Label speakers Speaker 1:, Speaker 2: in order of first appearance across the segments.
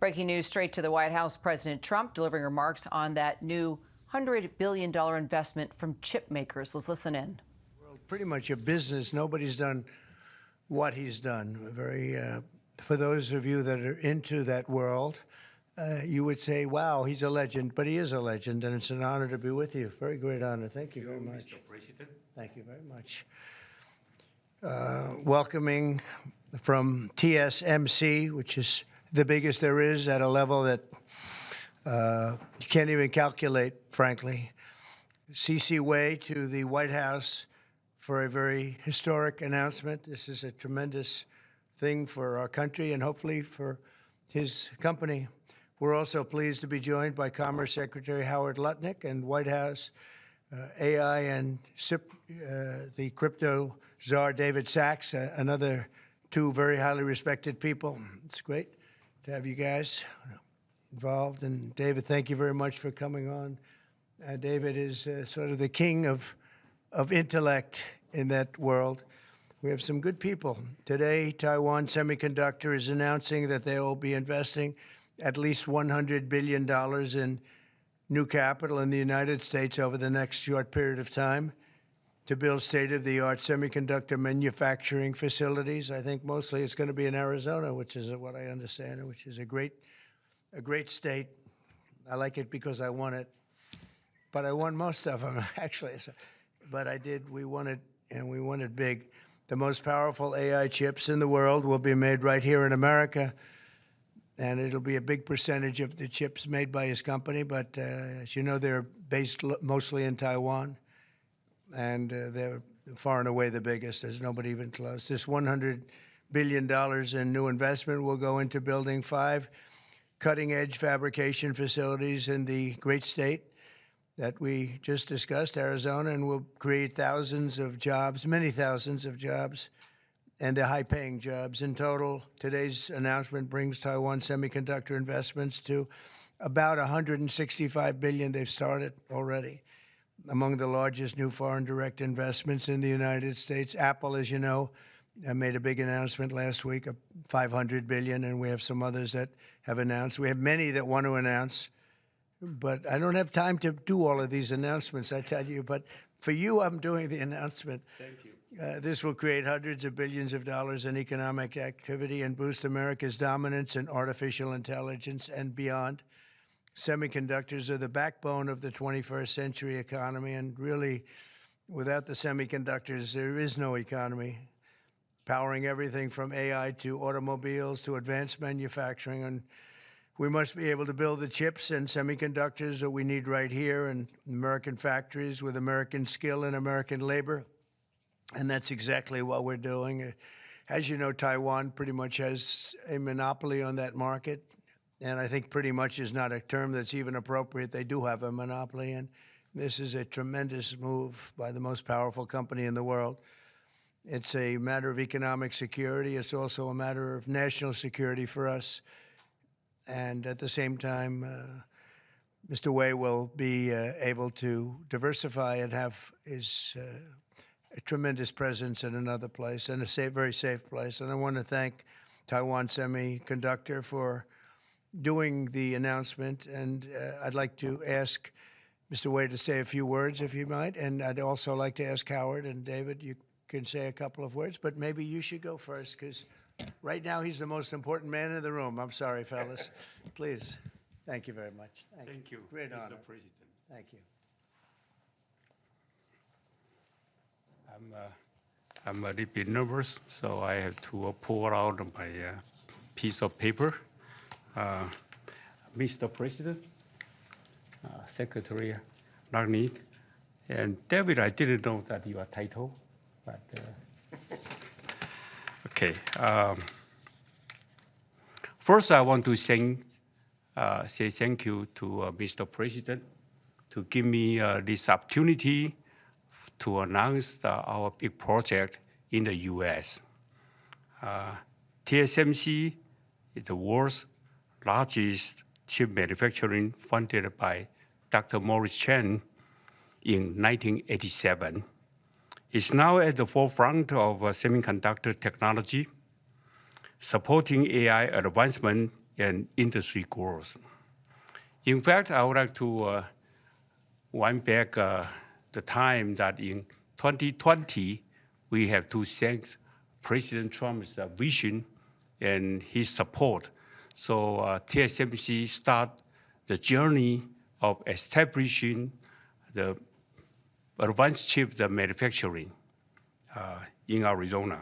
Speaker 1: Breaking news straight to the White House. President Trump delivering remarks on that new $100 billion investment from chip makers. Let's listen in.
Speaker 2: Well, pretty much a business. Nobody's done what he's done. For those of you that are into that world, you would say, wow, he's a legend, but he is a legend, and it's an honor to be with you. Very great honor. Thank you very much.
Speaker 3: Mr. President.
Speaker 2: Thank you very much. Welcoming from TSMC, which is the biggest there is at a level that you can't even calculate, frankly. CC Wei to the White House for a very historic announcement. This is a tremendous thing for our country and hopefully for his company. We're also pleased to be joined by Commerce Secretary Howard Lutnick and White House AI and SIP, the crypto czar David Sachs, another two very highly respected people. It's great to have you guys involved. And David, thank you very much for coming on. David is sort of the king of intellect in that world. We have some good people. Today, Taiwan Semiconductor is announcing that they will be investing at least $100 billion in new capital in the United States over the next short period of time to build state-of-the-art semiconductor manufacturing facilities. I think mostly it's going to be in Arizona, which is what I understand, which is a great state. I like it because I won it, but I won most of them, actually. But I did. We won it, and we won it big. The most powerful AI chips in the world will be made right here in America, and it'll be a big percentage of the chips made by his company. But as you know, they're based mostly in Taiwan, and they're far and away the biggest. There's nobody even close. This $100 billion in new investment will go into building 5 cutting-edge fabrication facilities in the great state that we just discussed, Arizona, and will create thousands of jobs, many thousands of jobs, and they're high-paying jobs. In total, today's announcement brings Taiwan Semiconductor investments to about $165 billion they've started already. Among the largest new foreign direct investments in the United States, Apple, as you know, made a big announcement last week of $500 billion, and we have some others that have announced. We have many that want to announce, but I don't have time to do all of these announcements, I tell you. But for you, I'm doing the announcement.
Speaker 3: Thank you.
Speaker 2: This will create hundreds of billions of dollars in economic activity and boost America's dominance in artificial intelligence and beyond. Semiconductors are the backbone of the 21st century economy, and really, without the semiconductors, there is no economy, powering everything from AI to automobiles to advanced manufacturing. And we must be able to build the chips and semiconductors that we need right here in American factories with American skill and American labor. And that's exactly what we're doing. As you know, Taiwan pretty much has a monopoly on that market. And I think pretty much is not a term that's even appropriate. They do have a monopoly, and this is a tremendous move by the most powerful company in the world. It's a matter of economic security. It's also a matter of national security for us. And at the same time, Mr. Wei will be able to diversify and have his a tremendous presence in another place, and a very safe place. And I want to thank Taiwan Semiconductor for doing the announcement, and I'd like to ask Mr. Wei to say a few words, if you might, and I'd also like to ask Howard and David, you can say a couple of words, but maybe you should go first, because right now he's the most important man in the room. I'm sorry, fellas. Please. Thank you very much.
Speaker 3: Thank you.
Speaker 2: Great honor.
Speaker 3: Mr. President.
Speaker 2: Thank you.
Speaker 3: I'm a little bit nervous, so I have to pull out my piece of paper. Mr. President, Secretary Lutnick, and David, I didn't know that your title, but okay. First, I want to say thank you to Mr. President to give me this opportunity to announce our big project in the U.S. TSMC is the world's largest chip manufacturing, funded by Dr. Morris Chang in 1987. It's now at the forefront of semiconductor technology, supporting AI advancement and industry growth. In fact, I would like to wind back the time that in 2020, we have to thank President Trump's vision and his support. So TSMC start the journey of establishing the advanced chip manufacturing in Arizona.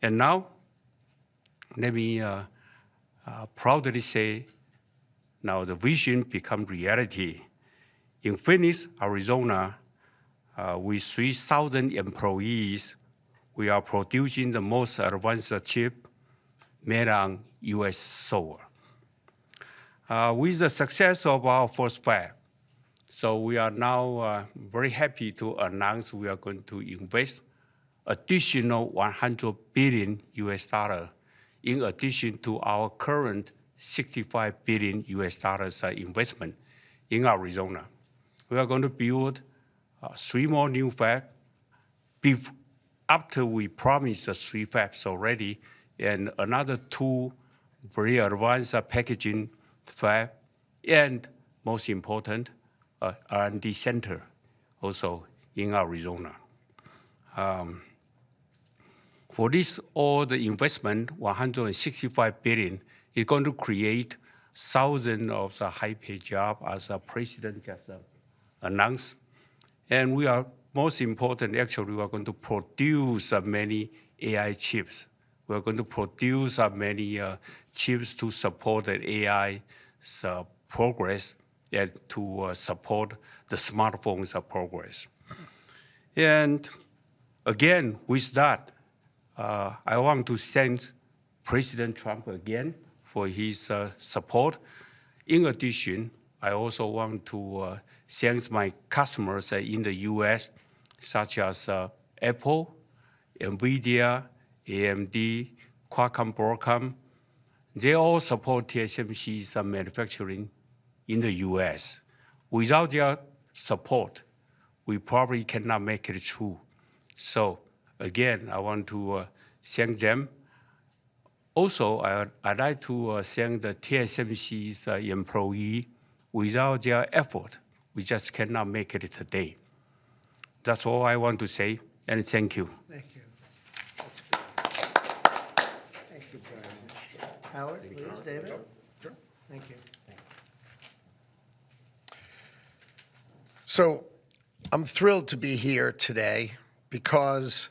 Speaker 3: And now, let me proudly say, now the vision become reality. In Phoenix, Arizona, with 3,000 employees, we are producing the most advanced chip made on US soil. With the success of our first fab, so we are now very happy to announce we are going to invest additional $100 billion US dollar in addition to our current $65 billion US dollars investment in Arizona. We are going to build 3 more new fabs after we promised 3 fabs already, and another 2 very advanced packaging fab, and most important, R&D center also in Arizona. For this, all the investment, $165 billion, is going to create thousands of the high-paid jobs, as the president just announced. And we are, most important, actually, we are going to produce many AI chips. We are going to produce many chips to support the AI progress and to support the smartphones progress. And again, with that, I want to thank President Trump again for his support. In addition, I also want to thank my customers in the US, such as Apple, NVIDIA, AMD, Qualcomm, Broadcom. They all support TSMC's manufacturing in the US. Without their support, we probably cannot make it through. So again, I want to thank them. Also, I'd like to thank the TSMC's employee. Without their effort, we just cannot make it today. That's all I want to say, and thank you.
Speaker 2: Thank you. That's good. Thank you, President. Howard, please, David?
Speaker 4: Sure.
Speaker 2: Thank you.
Speaker 4: So I'm thrilled to be here today because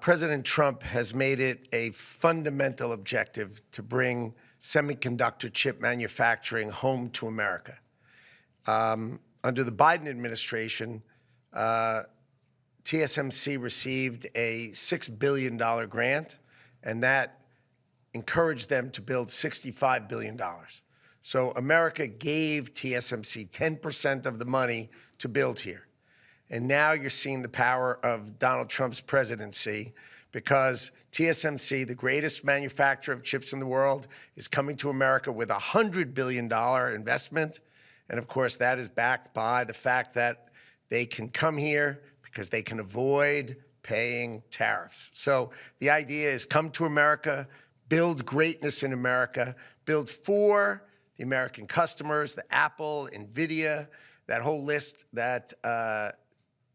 Speaker 4: President Trump has made it a fundamental objective to bring semiconductor chip manufacturing home to America. Under the Biden administration, TSMC received a $6 billion grant, and that encouraged them to build $65 billion. So America gave TSMC 10% of the money to build here. And now you're seeing the power of Donald Trump's presidency, because TSMC, the greatest manufacturer of chips in the world, is coming to America with a $100 billion investment. And of course, that is backed by the fact that they can come here because they can avoid paying tariffs. So the idea is come to America, build greatness in America, build for the American customers, the Apple, NVIDIA, that whole list that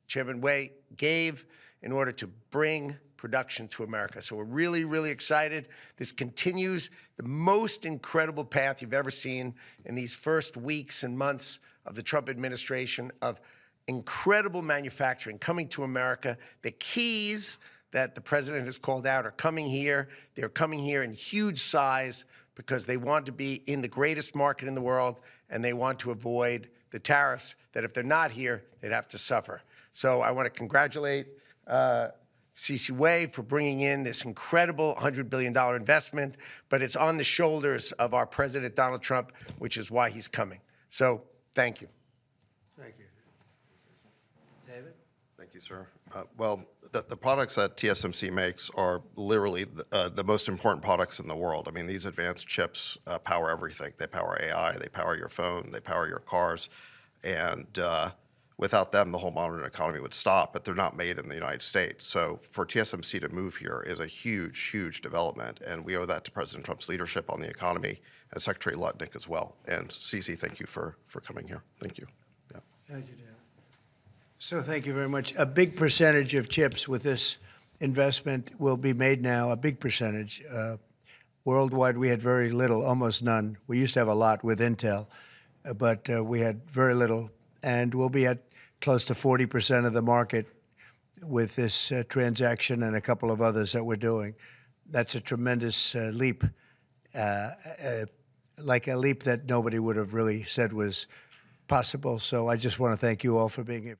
Speaker 4: Chairman Wei gave in order to bring production to America. So we're really, really excited. This continues the most incredible path you've ever seen in these first weeks and months of the Trump administration of incredible manufacturing coming to America. The keys that the president has called out are coming here. They're coming here in huge size because they want to be in the greatest market in the world, and they want to avoid the tariffs that if they're not here, they'd have to suffer. So I want to congratulate C.C. Wei for bringing in this incredible $100 billion investment, but it's on the shoulders of our President Donald Trump, which is why he's coming. So thank you.
Speaker 2: Thank you. David?
Speaker 5: Thank you, sir. Well, the products that TSMC makes are literally the most important products in the world. I mean, these advanced chips power everything. They power AI, they power your phone, they power your cars. And Without them, the whole modern economy would stop, but they're not made in the United States. So for TSMC to move here is a huge, huge development, and we owe that to President Trump's leadership on the economy and Secretary Lutnick as well. And Cece, thank you for coming here. Thank you. Yeah.
Speaker 2: Thank you, Dan. So thank you very much. A big percentage of chips with this investment will be made now, a big percentage. Worldwide, we had very little, almost none. We used to have a lot with Intel, but we had very little. And we'll be at close to 40% of the market with this transaction and a couple of others that we're doing. That's a tremendous leap, like a leap that nobody would have really said was possible. So I just want to thank you all for being here.